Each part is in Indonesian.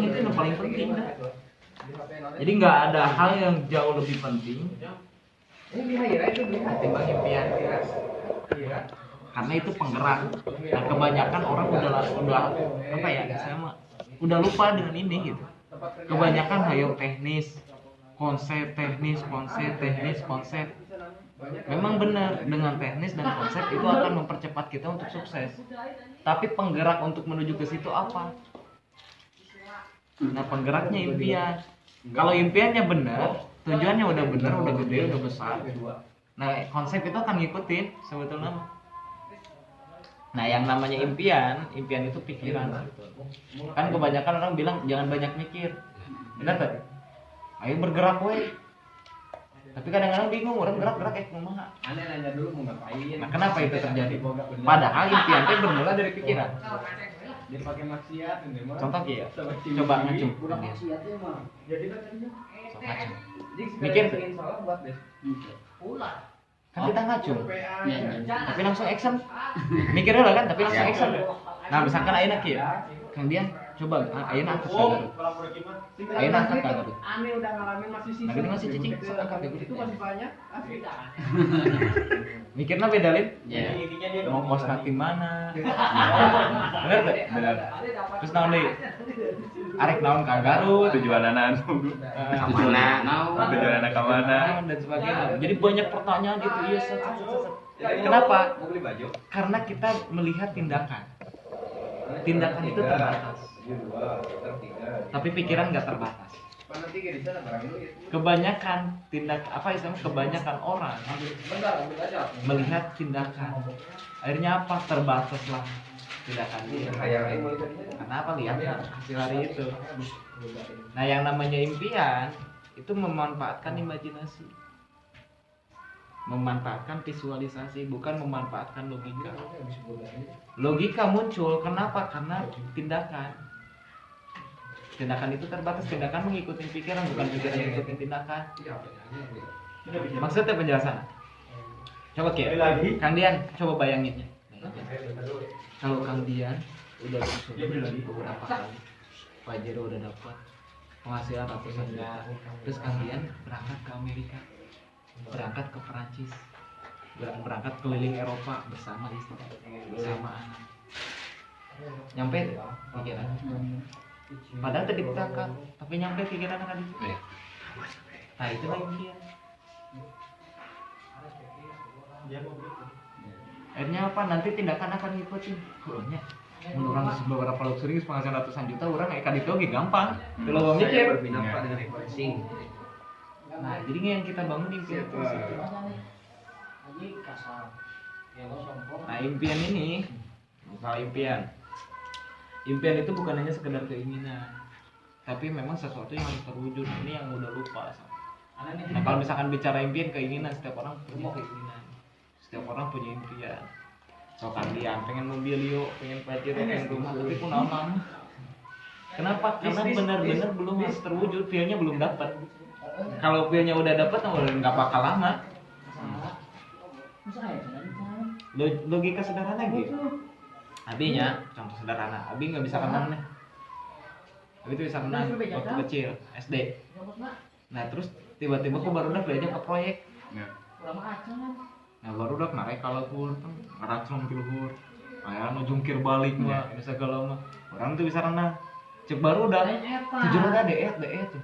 itu yang paling penting dah. Jadi nggak ada hal yang jauh lebih penting ketimbang impian. Karena itu penggerak. Nah kebanyakan orang udah apa ya, saya mah udah lupa dengan ini gitu. Kebanyakan hayo teknis, konsep. Memang benar, dengan teknis dan konsep itu akan mempercepat kita untuk sukses. Tapi penggerak untuk menuju ke situ apa? Nah penggeraknya impian. Kalau impiannya benar, tujuannya udah benar, udah gede, udah besar. Nah konsep itu akan ngikutin sebetulnya. Nah yang namanya impian itu pikiran. Kan kebanyakan orang bilang jangan banyak mikir. Benar tak? Ayo bergerak weh. Tapi kadang-kadang bingung, orang gerak kumaha. Aneh nanya dulu mau ngapain. Nah kenapa itu terjadi? Padahal impian itu bermula dari pikiran. Dia pakai maksiat ini mah. Contoh ya, coba ngacung. Kurang maksiat ya mah. Jadi katanya. So, ngacung. Mikir salah buat deh. Pula. Kan kita ngacung. Tapi langsung action. Mikir dulu kan, tapi langsung action. Nah misalkan ayeuna kieu. Kemudian coba ayeuna angkat ka Garut. Ayeuna angkat ka Garut. Aneh udah ngalamin masih sisa. Nah gitu masih cicing, sok angkat ka Itu masih banyak. Asli. Mikirnya beda lin. Ya. Intinya dia Mau kos nanti mana? Bener tuh? Bener. Terus naon deui? Arek naon ka Garut, tujuanana kemana? tujuanana ka mana? Dan sebagainya. Jadi banyak pertanyaan gitu. Iya, set. Kenapa? Mau beli baju? Karena kita melihat tindakan. Tindakan itu terbatas. Tapi pikiran nggak terbatas. Kebanyakan kebanyakan orang melihat tindakan. Akhirnya apa? Terbataslah tindakan dia. Karena apa? Lihat hasil hari itu. Nah yang namanya impian itu memanfaatkan imajinasi, memanfaatkan visualisasi, bukan memanfaatkan logika. Logika muncul kenapa? Karena tindakan itu terbatas. Tindakan mengikuti pikiran, bukan pikiran mengikuti tindakan. Maksudnya penjelasan. Coba Kang Dian, coba bayangin. Kalau Kang Dian udah berusaha beberapa kali, Pajero udah dapat penghasilan ratusan juta, terus Kang Dian berangkat ke Amerika, berangkat ke Perancis, berangkat keliling Eropa bersama istri, bersama anak. Nyampe pikiran. Padahal tadi berangkat, tapi nyampe pikiran kan itu. Nah itu lagi impian. Akhirnya apa? Nanti tindakan akan ngikutin. Kurangnya orang beberapa luxury penghasilan ratusan juta, orang kayak itu oke gampang. Kalau mikir Berdampak dengan refreshing. Nah, jadi yang kita bangun impian itu. Nah, impian ini, misalnya impian itu bukan hanya sekedar keinginan, tapi memang sesuatu yang harus terwujud. Ini yang udah lupa. Nah, kalau misalkan bicara impian, keinginan, setiap orang punya keinginan, setiap orang punya impian. Sokan dia pengen mobil yo, pengen pacar, pengen rumah, tapi kunaon. Kenapa? Karena benar-benar belum harus terwujud, feelnya belum dapat. Kalau feelnya udah dapat, nggak bakal lama. Logika sederhana gitu. Abinya, contoh sederhana, Abi nggak bisa renang nih. Abi itu bisa renang waktu kecil, SD. Nah terus tiba-tiba aku baru diajak ke proyek. Nah baru udah kemarin kalau pun ngeracung ke luhur, ayah jungkir balik mah, bisa kalau mah orang tuh bisa renang. Cek baru udah, tujuh udah deet tuh.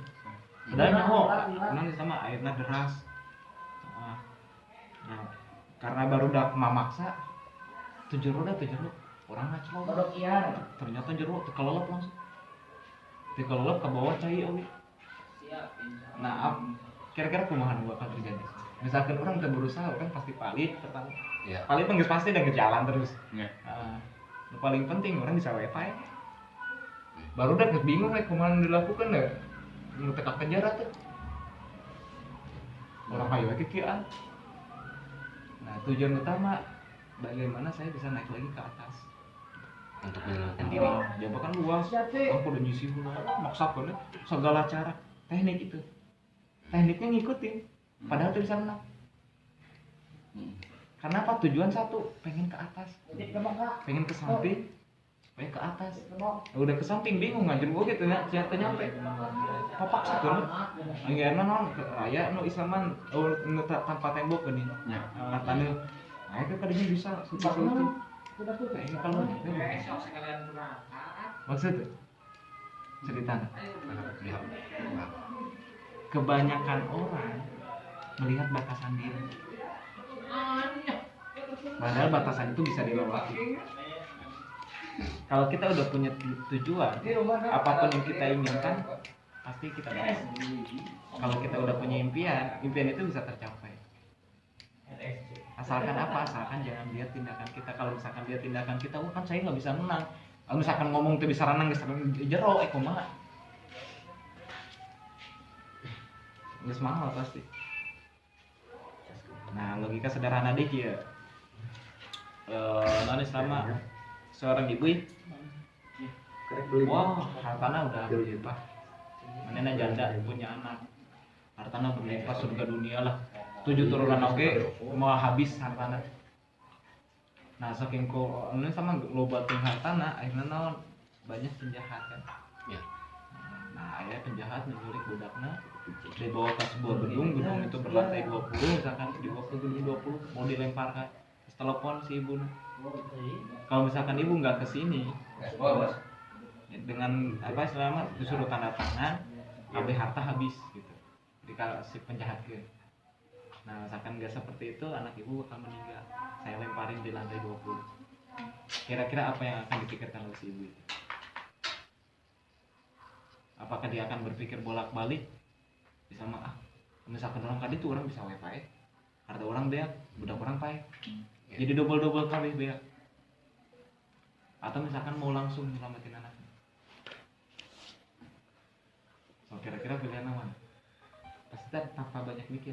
Udah nyaho, renang sama airnya deras. Nah karena baru udah memaksa, tujuh roda orang ngacau. Ternyata jeruk tekelelep langsung. Tekelelep ke bawah cai oke. Nah kira-kira kumaha nu bakal terjadi? Misalkan orang udah berusaha kan pasti palit pertama. Ya. Palit geus pasti udah jalan terus. Ya. Paling penting orang bisa wifi. Baru udah bingung kumaha dilakukan ya. Nu teka kejar atuh. Orang hayu we kieuan. Nah, tujuan utama bagaimana saya bisa naik lagi ke atas. Untuk menyelamatkan Diri. Jawa kan luas. Aku udah nyisi maksakeun segala cara. Teknik itu. Tekniknya ngikutin. Padahal tuh bisa menang. Karena apa? Tujuan satu, pengen ke atas, pengen ke samping, ke atas. Udah ke samping bingung anjir gua gitu ya, ternyata nyampe. Papak sakeureut. Akhirna naon aya nu islaman nu tanpa tembok geuning. Ya. Tanu. Nah, itu kadinya bisa suci-suci. Udah tuh. Ini kalau maksud cerita kebanyakan orang melihat batasan diri. Padahal batasan itu bisa dilewati. Kalau kita udah punya tujuan, apapun yang kita inginkan pasti kita dapat. Kalau kita udah punya impian itu bisa tercapai. Asalkan apa? Asalkan jangan lihat tindakan kita. Kalau misalkan lihat tindakan kita, oh kan saya nggak bisa menang. Kalau misalkan ngomong tuh bisa renang, bisa jero, kumaha? Nggak mahal pasti. Nah logika sederhana deh ya. Nanti sama seorang ibu, wah hartana udah berlimpah. Manena janda punya anak, hartana berlimpah surga dunia lah. 7 turunan oke mau habis hartana. Nah saking ko ini sama loba teuing hartana akhirnya naon banyak penjahat kan. Ya. Nah aya penjahat menculik budakna dibawa ke sebuah gedung itu berlantai 20 misalkan di gedung 20 mau dilemparkan. Terus telepon si ibu. Kalau misalkan ibu nggak kesini dengan apa selama disuruh tanda tangan kabeh harta habis gitu dikasih penjahat ke. Nah misalkan nggak seperti itu anak ibu bakal meninggal, saya lemparin di lantai 20. Kira-kira apa yang akan dipikirkan oleh si ibu itu? Apakah dia akan berpikir bolak-balik bisa mah misalkan orang tadi tuh orang bisa wifi harta orang beak budak orang pae jadi double kali beak, atau misalkan mau langsung nyelamatin anaknya. So kira-kira pilihan mana? Pasti tanpa banyak mikir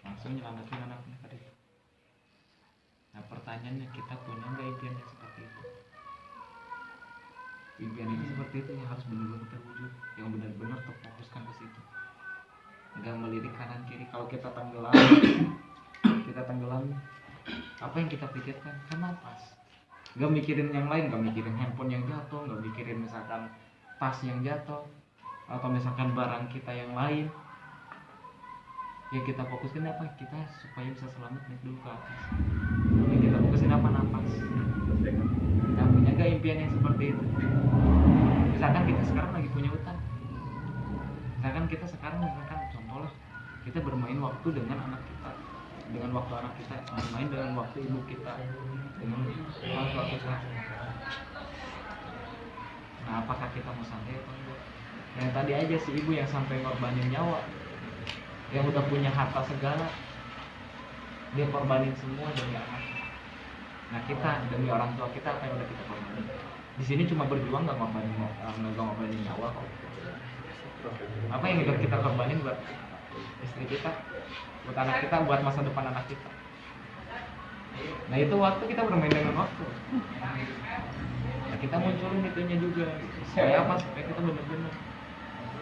langsung nyelamatin anaknya tadi. Nah pertanyaannya kita punya nggak impian yang seperti itu? Impian itu seperti itu yang harus benar-benar terwujud, yang benar-benar terfokuskan ke situ. Nggak melirik kanan kiri. Kalau kita tenggelam, apa yang kita pikirkan? Kan nafas. Nggak mikirin yang lain, nggak mikirin handphone yang jatuh, nggak mikirin misalkan tas yang jatuh, atau misalkan barang kita yang lain. Ya kita fokusin apa? Kita supaya bisa selamat naik dulu ke atas. Yang kita fokusin apa? Nafas. Nah, punya nggak impian yang seperti itu? Misalkan kita sekarang lagi punya utang. Misalkan contoh lah, kita bermain waktu dengan anak kita, dengan waktu anak kita, bermain dengan waktu ibu kita, dengan waktu saat. Nah, apakah kita mau santai atau enggak? Yang tadi aja si ibu yang sampai ngorbanin nyawa, yang udah punya harta segala, dia korbanin semua demi anaknya. Nah kita demi orang tua kita apa yang udah kita korbanin? Di sini cuma berjuang nggak ngorbanin nyawa kok. Apa yang udah kita korbanin buat istri kita, buat anak kita, buat masa depan anak kita. Nah itu waktu kita bermain dengan waktu. Nah kita munculin itunya juga. Supaya apa? Supaya kita benar-benar.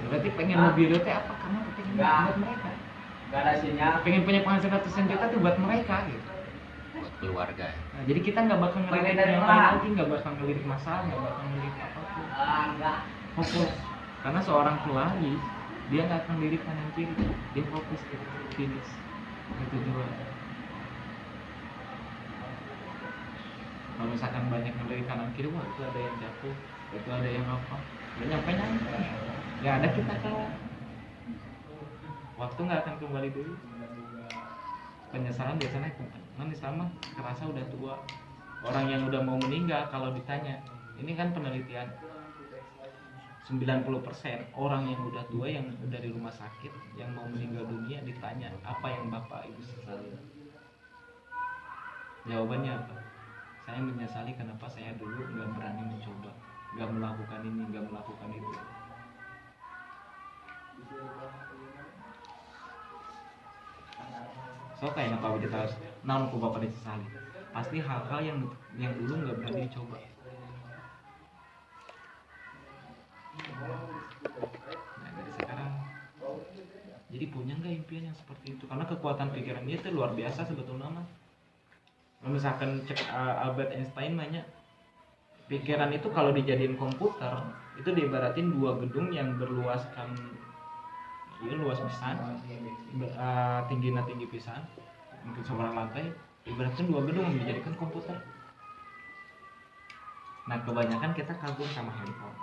Berarti pengen mobil itu apa? Karena pengen buat mereka. Gak ada sinyal. Pengen punya penghasilan ratusan juta tuh buat mereka gitu. Buat keluarga. Nah, jadi kita nggak bakal ngelirik yang lain lagi, nggak bakal ngelirik masalah, nggak bakal ngelirik apapun. Fokus. Karena seorang pelari dia nggak akan lirik kanan kiri, dia fokus ke finish, ke tujuan. Kalau misalkan banyak ngelirik kanan kiri, wah itu ada yang jatuh, itu ada yang apa, nggak nyampe. Ya ada kita kalah. Waktu nggak akan kembali dulu. Penyesalan biasanya nanti sama kerasa udah tua. Orang yang udah mau meninggal kalau ditanya, ini kan penelitian 90% orang yang udah tua yang udah di rumah sakit yang mau meninggal dunia ditanya apa yang bapak ibu sesali. Jawabannya apa? Saya menyesali kenapa saya dulu nggak berani mencoba, nggak melakukan ini, nggak melakukan itu. So kayak apa kita harus naon ku bapak disesali. Pasti hal-hal yang dulu nggak berani dicoba. Nah dari sekarang, jadi punya nggak impian yang seperti itu? Karena kekuatan pikiran dia itu luar biasa sebetulnya mah. Misalkan cek Albert Einstein nanya, pikiran itu kalau dijadiin komputer itu diibaratin dua gedung yang berluaskan luas pisan, tinggi pisan, mungkin seberang lantai, ibaratkan dua gedung yang dijadikan komputer. Nah kebanyakan kita kagum sama handphone,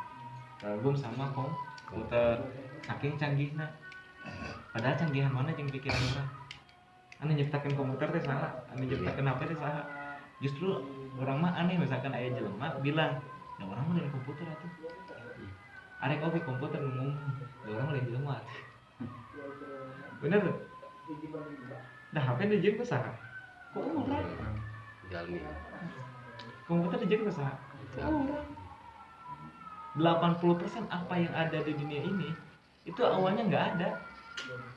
kagum sama komputer, saking canggihnya. Padahal canggihan mana yang pikiran orang? Anu nyiptakan komputer teh saha, anu nyiptakan HP teh saha. Justru orang mah aneh, misalkan aya jelema bilang, "Ya orang mah lain komputer atuh." Arek oke komputer ngomong, "Ya orang lain jelema." Bener tuh? Dah HP dijieun ku saha? Kok orang? Jalmi. Komputer dijieun ku saha? Orang. 80% apa yang ada di dunia ini itu awalnya nggak ada.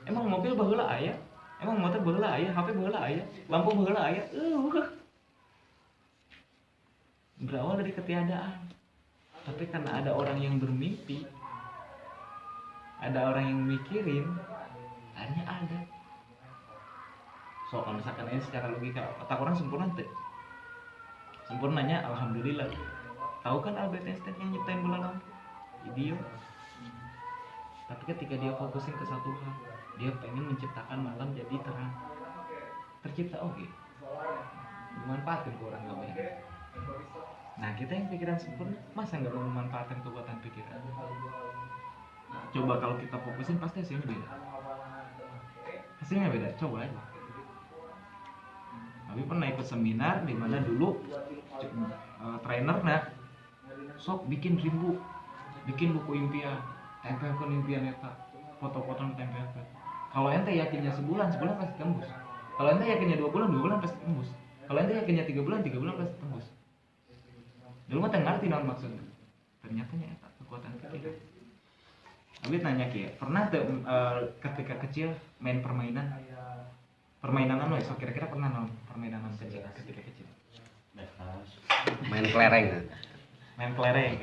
Emang mobil baheula aya, emang motor baheula aya, HP baheula aya, lampu baheula aya. Berawal dari ketiadaan. Tapi karena ada orang yang bermimpi, ada orang yang mikirin, akhirnya ada. So kalau misalkan ini secara logika, otak orang sempurna tuh. Sempurnanya alhamdulillah. Tahu kan Albert Einstein yang nyiptain bola lampu? Idiot. Tapi ketika dia fokusin ke satu hal, dia pengen menciptakan malam jadi terang. Tercipta oke. Dimanfaatin ke orang lain. Nah kita yang pikiran sempurna, masa nggak mau memanfaatkan kekuatan pikiran? Coba kalau kita fokusin pasti hasilnya beda. Hasilnya beda, coba aja. Tapi pernah ikut seminar di mana dulu trainer sok bikin buku impian, tempelkan impian eta, foto-foto tempelkan. Kalau ente yakinnya sebulan pasti tembus. Kalau ente yakinnya 2 bulan pasti tembus. Kalau ente yakinnya 3 bulan pasti tembus. Dulu mah teu ngarti naon maksudnya. Ternyata nya eta kekuatan pikiran. Abi nanya kieu, pernah teu ketika kecil main permainan anu sok kira-kira pernah naon permainan kecil ketika kecil? Main kelereng. Main kelereng.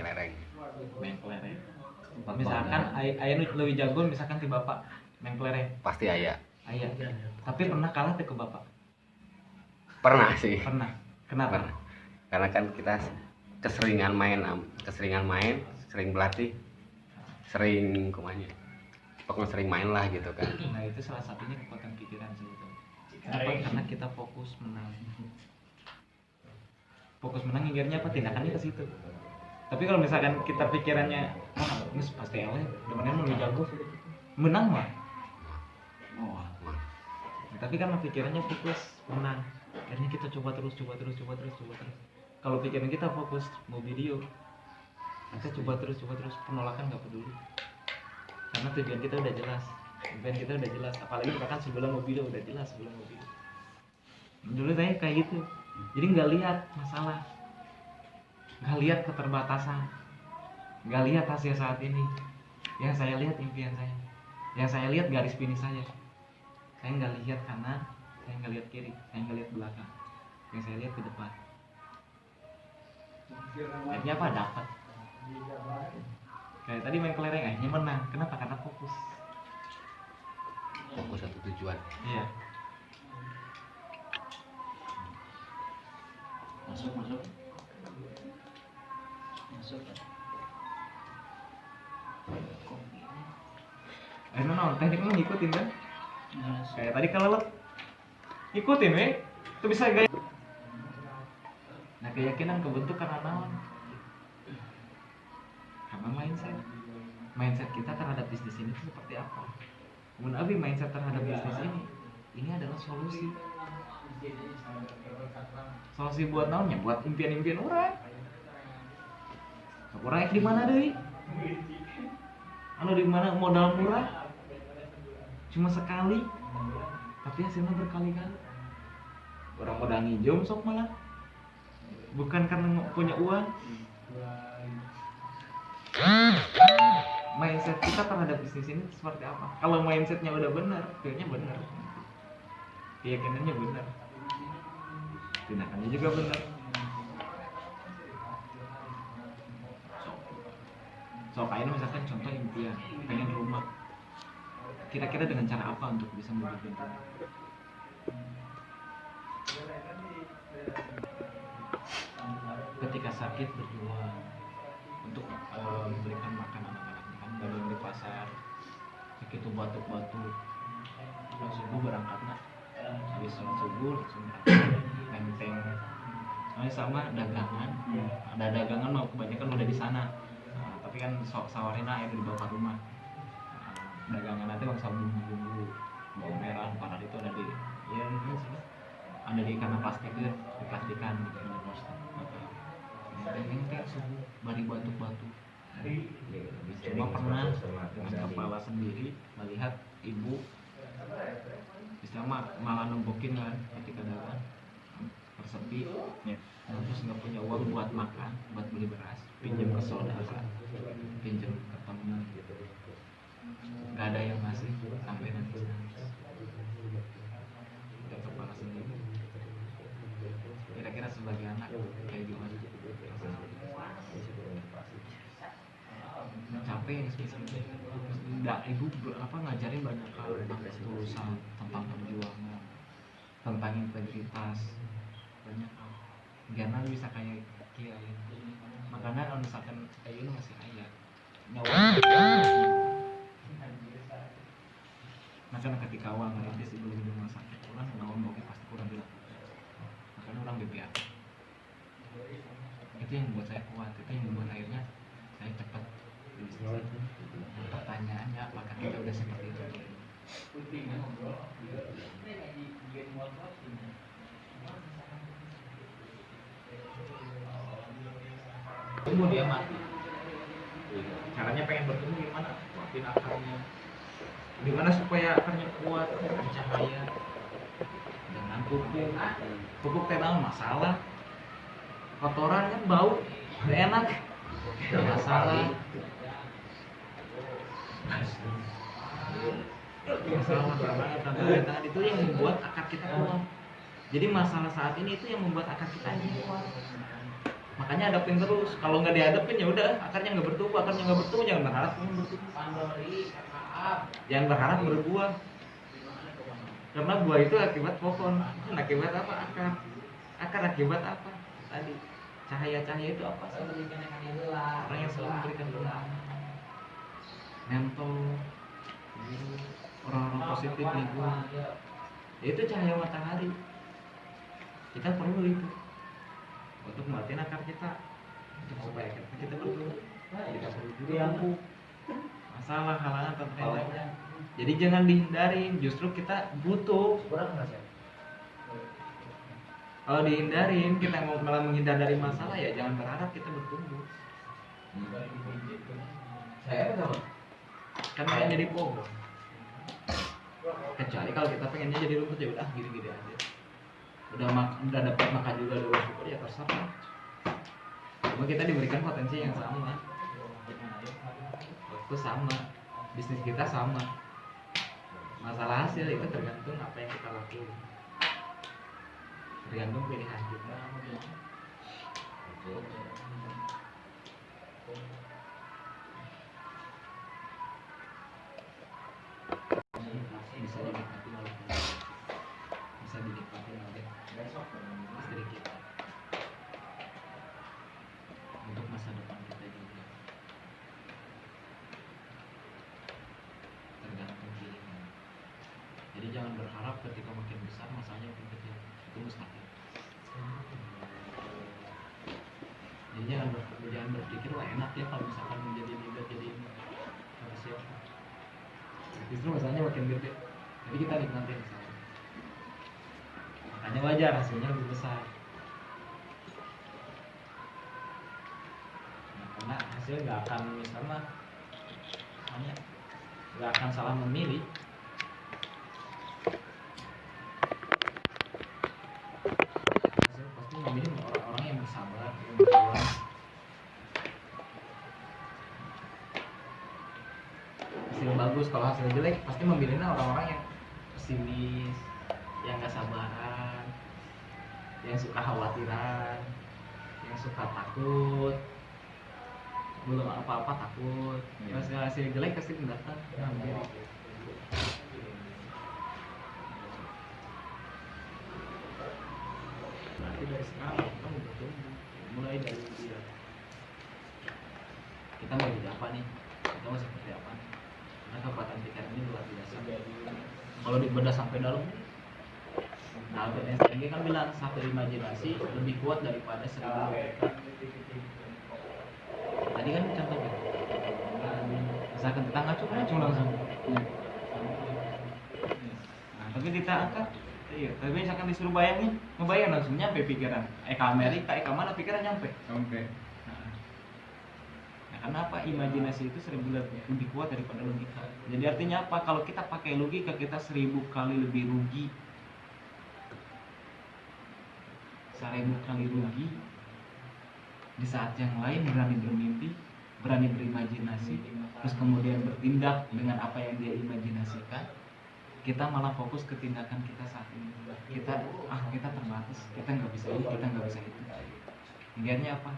Main kelereng. Misalkan aya nu leuwih jago misalkan ti bapak main kelereng. Pasti aya. Aya. Tapi pernah kalah teh ke bapak? Pernah sih. Pernah. Kenapa? Pernah. Karena kan kita keseringan main, sering berlatih, sering kumanya. Pokoknya sering main lah gitu kan. Nah, itu salah satunya kekuatan pikiran sebetulnya. Kenapa? Karena kita fokus menang. Fokus menang inginnya apa? Tindakannya ke situ. Tapi kalau misalkan kita pikirannya, ini pasti awalnya temennya mau jago, menang mah. Oh. Tapi karena pikirannya fokus menang, akhirnya kita coba terus. Kalau pikiran kita fokus mau video, kita coba terus, penolakan nggak peduli. Karena tujuan kita udah jelas, impian kita udah jelas. Apalagi misalkan sebelum mau video udah jelas sebelum mau video. Dulu saya kayak gitu. Jadi nggak lihat masalah, nggak lihat keterbatasan, nggak lihat hasil saat ini. Yang saya lihat impian saya, yang saya lihat garis finish saya. Saya nggak lihat kanan, saya nggak lihat kiri, saya nggak lihat belakang. Yang saya lihat ke depan. Akhirnya apa? Dapat. Kayak tadi main kelereng akhirnya menang. Kenapa? Karena fokus. Fokus satu tujuan. Iya. Masuk. No, tekniknya ngikutin kan? Kayak tadi kalau lo ikutin itu bisa gaya. Nah keyakinan kebentuk karena naon? Karena mindset kita terhadap bisnis ini itu seperti apa? Mun abi mindset terhadap bisnis ini adalah solusi buat naonnya, buat impian-impian orang. Orang di mana deh? Anu di mana modal murah? Cuma sekali, tapi hasilnya berkali-kali. Orang modal ngijom sok malah, bukan karena punya uang. Mindset kita terhadap bisnis ini seperti apa? Kalau mindsetnya udah benar, feelnya benar, keyakinannya benar, tindakannya juga benar. So kayak misalkan contoh impian, pengen rumah. Kira-kira dengan cara apa untuk bisa mewujudkan rumah? ketika sakit berjuang untuk memberikan makan anak-anaknya kan dagang di pasar begitu batuk-batuk langsung subuh berangkat nak habis sholat subuh langsung berangkat menteng sama dagangan ada dagangan mau kebanyakan udah di sana tapi kan sawarina yang dibawa ke rumah dagangan nanti bang bumbu bawang merah parah itu ada di ya ada di ikan plastik gitu di plastikan gitu menteng subuh bari batuk-batuk cuma pernah dengan kepala sendiri melihat ibu istilah malah nembokin kan ketika dagang tersepi ya. Terus nggak punya uang buat makan buat beli beras pinjam ke saudara pinjam ke teman nggak ada yang ngasih sampai nanti udah kepala sendiri kira-kira sebagai anak kayak gimana capek nggak ibu ngajarin banyak hal tentang ketulusan tentang perjuangan tentang integritas banyak hal karena bisa kayak kiai makanya kalau misalkan kayak ini masih ayah nyawa makanya ketika awal ngerintis sebelum di rumah sakit orang naon oke pasti kurang dilakukan makanya orang BPA itu yang membuat saya kuat itu yang membuat akhirnya saya cepat pertanyaannya apakah kita udah seperti itu tumbuh dia mati caranya pengen bertumbuh gimana kuatin akarnya gimana supaya akarnya kuat cahaya dengan pupuk tenang masalah kotoran kan bau gak enak gak masalah karena itu yang membuat akar kita kuat jadi masalah saat ini itu yang membuat akar kita kuat makanya hadapin terus kalau nggak dihadapin ya udah akarnya nggak bertumbuh jangan berharap bertumbuh jangan berharap berbuah karena buah itu akibat pohon akibat apa akar akibat apa tadi cahaya itu apa sih orang yang selalu memberikan doa mentor orang-orang positif lingkungan itu cahaya matahari kita perlu itu untuk melatih akar kita untuk supaya kita bertumbuh kita perlu juga masalah halangan tantangan jadi jangan dihindarin justru kita butuh kalau dihindarin kita mau malah menghindar dari masalah ya jangan berharap kita bertumbuh saya kan pengen jadi pohon kecuali kalau kita pengennya jadi rumput ya udah gini-gini aja udah dapat makan juga dulu syukur ya terserah cuma kita diberikan potensi yang sama waktu sama bisnis kita sama masalah hasil itu tergantung apa yang kita lakukan tergantung pilihan kita bisa dinikmati oleh istri kita untuk masa depan kita juga tergantung pilihan jadi jangan berharap ketika makin besar masalahnya makin kecil itu mustahil jadi jangan berpikir wah enak ya kalau misalkan menjadi leader jadi siapa justru masalahnya makin gede jadi kita nikmatin misalnya makanya wajar hasilnya lebih besar nah, karena hasil nggak akan misalnya nggak akan salah memilih hasil pasti memilih orang-orang yang bersabar yang berjuang hasil bagus kalau hasil jelek pasti memilihnya orang-orang yang pesimis yang nggak sabaran yang suka khawatiran yang suka takut belum apa-apa takut hasil jelek pasti mendatang berarti dari sekarang kamu bertumbuh mulai dari dia kita mau jadi apa nih, kita mau seperti apa, karena kekuatan pikiran ini luar biasa. Kalau dibedah sampai dalam, nah Albert Einstein kan bilang satu imajinasi lebih kuat daripada 1000 logika. Tadi kan contohnya, misalkan kita ngacu langsung. Nah, tapi kita angkat, iya. Tapi misalkan disuruh bayangin, ngebayang langsung nyampe pikiran. Ke Amerika, ke mana pikiran nyampe. Nah, karena apa? Imajinasi itu 1000 lebih kuat daripada logika. Jadi artinya apa? Kalau kita pakai logika, kita 1000 kali lebih rugi. 1000 kali rugi. Di saat yang lain berani bermimpi, berani berimajinasi, terus kemudian bertindak dengan apa yang dia imajinasikan, kita malah fokus ke tindakan kita saat ini. Kita terbatas, kita nggak bisa ini, kita nggak bisa itu. Akhirnya apa?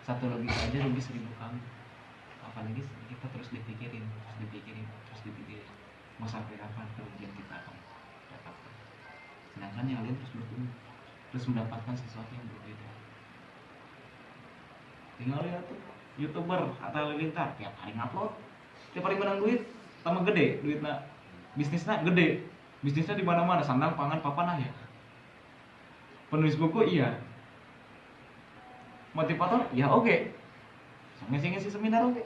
Satu logika aja rugi 1000 kali. Apalagi kita terus dipikirin. Mau sampai kapan kerugian kita akan dapatkan? Sedangkan yang lain terus bertumbuh, terus mendapatkan sesuatu yang berbeda. Tinggal lihat tuh YouTuber Atta Halilintar tiap hari ngupload, tiap hari menang duit, tambah gede duitnya, bisnisnya gede, bisnisnya di mana-mana, sandang, pangan, papan ya. Penulis buku iya, motivator ya oke, ngisi seminar oke.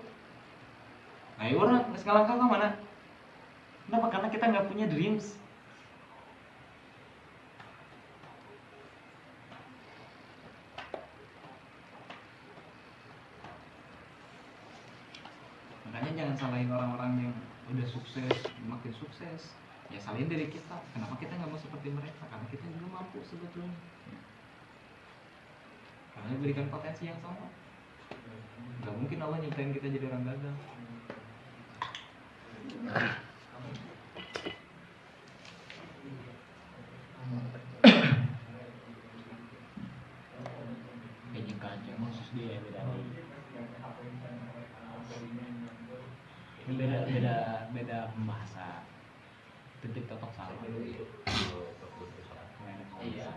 Nah ya orang nggak langkah ke mana? Kenapa? Karena kita nggak punya dreams. Makanya jangan salahin orang-orang yang udah sukses, makin sukses. Ya salahin diri kita. Kenapa kita nggak mau seperti mereka? Karena kita juga mampu sebetulnya. Karena diberikan potensi yang sama. Gak mungkin Allah nyiptain kita jadi orang gagal. Jika aja khusus dia beda pembahasan. Titik totok sama. Iya.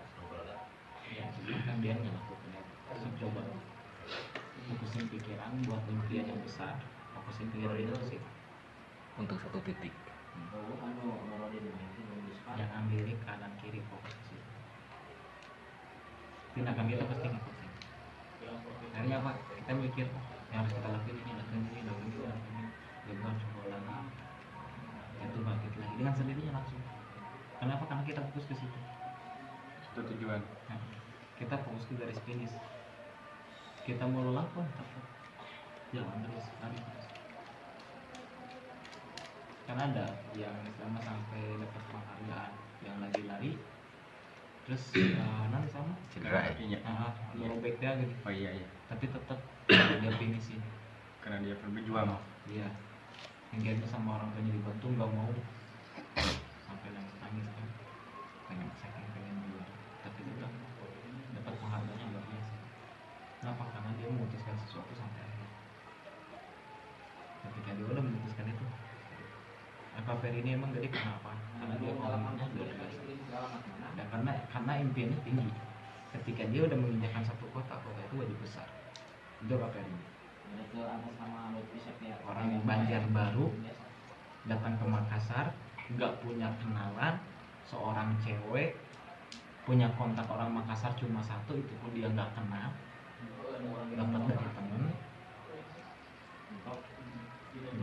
Ya, kan dia ngelakuin coba fokusin pikiran buat impian yang besar, fokusin pikiran itu sih Untuk satu titik. Jangan lirik kanan kiri, fokus ke situ. Tindakan kita pasti ngikutin. Akhirnya apa? Kita mikir yang harus kita lakuin ini, lakuin ini. Gagal coba lagi. Itu bangkit lagi dengan sendirinya langsung. Kenapa? Karena kita fokus ke situ. Itu tujuan. Nah, kita fokus ke garis finish. Kita mau lakukan apa? Jalan terus, lari terus. Kan ada yang selama sampai dapat penghargaan yang lagi lari, terus nanti sama Cedera kakinya. robek dia gitu. Oh iya. Tapi tetap dia finishin. Karena dia berjuang. Iya. Yang gitu sama orang tuanya dibantu nggak mau sampai nangis kan, pengen jual, tapi tetap dapat penghargaan luar biasa. Kenapa? Karena dia memutuskan sesuatu sampai akhir. Ketika dia udah memutuskan itu, Eva ini emang gede karena apa? Karena dia orangnya luar biasa. Dan karena impiannya tinggi. Ketika dia udah menginjakan satu kota itu wajib besar. Itu Eva ini. Orang yang Banjarbaru datang ke Makassar, nggak punya kenalan, seorang cewek punya kontak orang Makassar cuma satu, itu pun dia nggak kenal, dapat dari temen.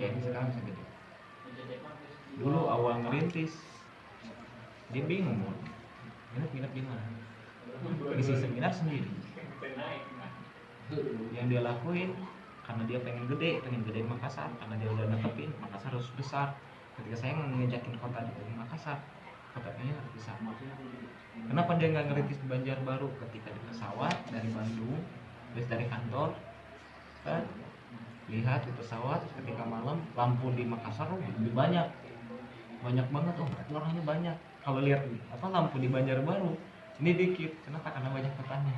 Jadi sekarang bisa gede. Dulu awal ngerintis dia bingung mau nginep gimana, isi seminar sendiri. Yang dia lakuin karena dia pengen gede di Makassar, karena dia udah netepin Makassar harus besar. Ketika saya ngejakin kota di Makassar, kotanya harus besar. Kenapa dia nggak ngerintis di Banjarbaru? Ketika di pesawat dari Bandung, terus dari kantor, kan lihat di pesawat ketika malam lampu di Makassar lebih banyak banget. Oh berarti orangnya banyak. Kalau lihat lampu di Banjarbaru ini dikit. Kenapa? Karena banyak petani.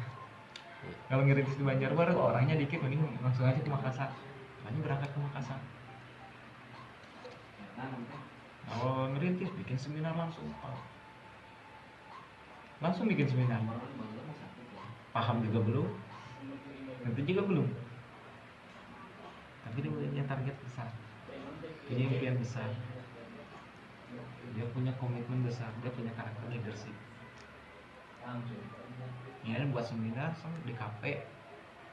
Kalau ngerintis di Banjarbaru orangnya dikit, mending langsung aja ke Makassar. Makanya berangkat ke Makassar. Kalau ngerintis bikin seminar langsung bikin seminar. Paham juga belum? itu juga belum, tapi dia punya target besar, punya impian besar, dia punya komitmen besar, dia punya karakter leadership. Ya buat seminar di kafe,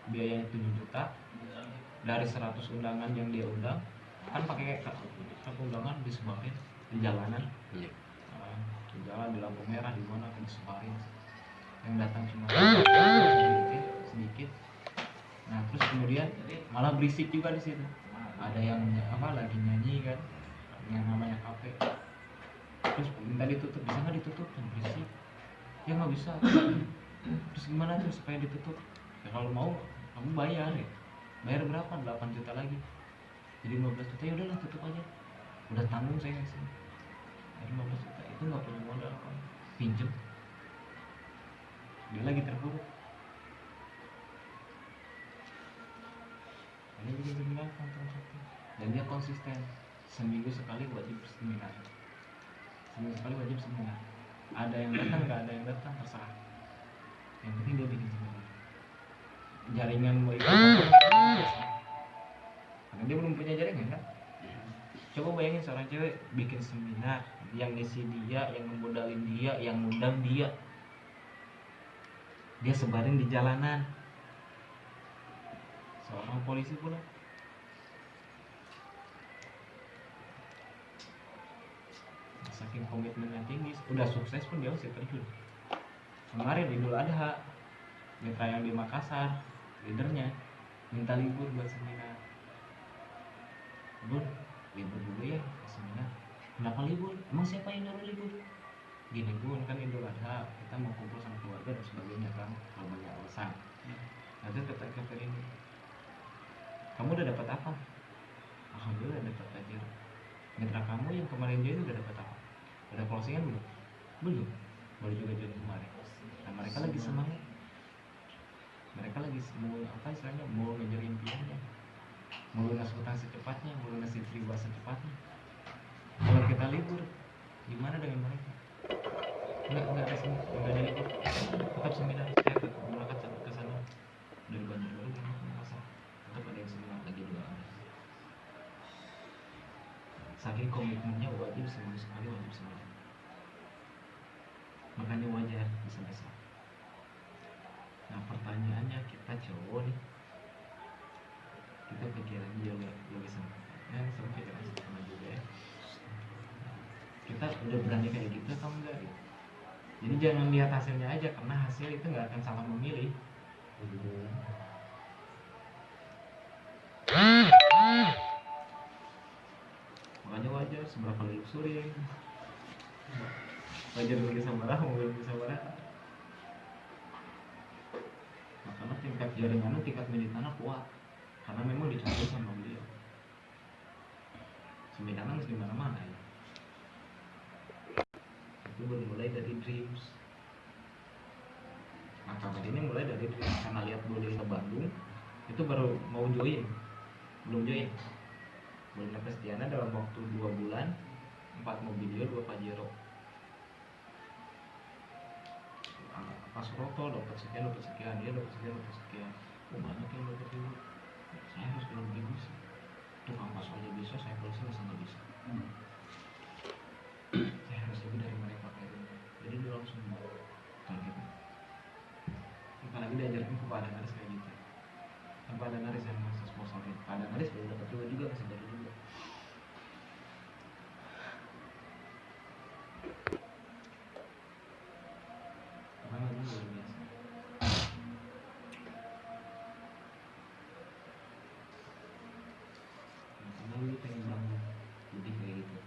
biayanya 7 juta, dari 100 undangan yang dia undang, kan pakai kartu undangan disebarin di jalanan, di jalan, di lampu merah, di mana disebarin, yang datang cuma sedikit. Nah terus kemudian malah berisik juga di situ, ada yang lagi nyanyi kan, yang namanya kafe, terus minta ditutup, bisa nggak ditutup, berisik, ya nggak bisa. Terus gimana tuh supaya ditutup? Ya kalau mau kamu bayar ya, bayar berapa? 8 juta lagi, jadi 15 juta. Ya udahlah tutup aja, udah tanggung saya sih. Jadi 15 juta itu nggak punya modal kan, pinjem, dia lagi terpuruk. Ini bikin seminar tentang satu, dan dia konsisten, seminggu sekali wajib seminar, seminggu sekali wajib seminar. Ada yang datang, nggak ada yang datang, terserah, yang penting dia bikin seminar. Jaringan mau ikut karena dia belum punya jaringan kan. Coba bayangin seorang cewek bikin seminar, yang ngisi dia, yang memodalin dia, yang ngundang dia, dia sebarin di jalanan, seorang polisi pula. Saking komitmennya tinggi, udah sukses pun dia masih terjun. Kemarin Idul Adha, mitra yang di Makassar, leadernya minta libur buat seminar. Bun, libur dulu ya ke seminar. Kenapa libur? Emang siapa yang nyuruh libur? Gini Bun, kan Idul Adha, kita mau kumpul sama keluarga dan sebagainya kan, kalau banyak alasan. Nanti kata ini, kamu udah dapat apa? Alhamdulillah dapat aja. Mitra kamu yang kemarin join udah dapat apa? Udah closingan belum? Belum. Baru juga join kemarin. Nah mereka lagi semangat. Mereka lagi mau ngejar impiannya, mau lunas utang secepatnya, mau lunas riba secepatnya. Kalau kita libur, gimana dengan mereka? Enggak ada sini, enggak ada libur. Tetap seminar, saya tetap berangkat ke sana dari Banjarbaru ke Makassar. Tetap ada yang seminar lagi juga ada. Saking komitmennya wajib seminggu sekali wajib seminar. Makanya wajar bisa. Nah pertanyaannya, kita cowok nih, kita pikirannya juga lebih sama pikiran sama juga ya. Kita udah berani kayak gitu atau enggak gitu. Jadi jangan lihat hasilnya aja, karena hasil itu nggak akan salah memilih. Makanya wajar seberapa lu surin, wajar lu bisa marah, mau bisa marah. Makanya tingkat jaringan, tingkat militannya kuat, karena memang dicontoh sama beliau. Seminarnya harus di mana-mana ya. Itu mulai dari Dreams. Nah kabar ini mulai dari Dreams, karena lihat beliau ke Bandung, itu baru mau join, belum dapat Stiana dalam waktu 2 bulan, 4 mobil 2 Pajero. Pas Roto dapat sekian, dia dapat sekian. Banyak yang dapat itu. Saya harus lebih bisa. Tukang bakso aja bisa, saya polisi masa nggak bisa. Saya harus lebih dari mereka kayak gitu. Jadi dia langsung kayak gitu. Apalagi diajarkan kepada Naris kayak gitu. Kepada Naris yang masih sponsorin. Pada Naris baru dapat juga masih baru juga. Karena ini luar biasa. Karena lu pengen bangun jadi kayak gitu.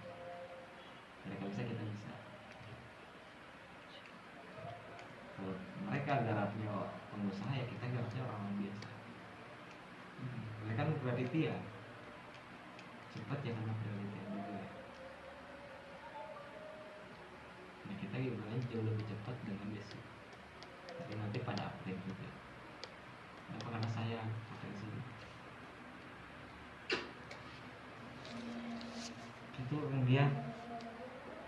Mereka bisa, kita bisa. Kalau mereka garapnya pengusaha, ya kita garapnya orang biasa. Mereka kan kreatif ya, cepat ya karena kreatif juga ya. Nah kita gimana jauh lebih cepat dengan basic, tapi nanti pada update juga. Kenapa? Karena saya potensi itu dia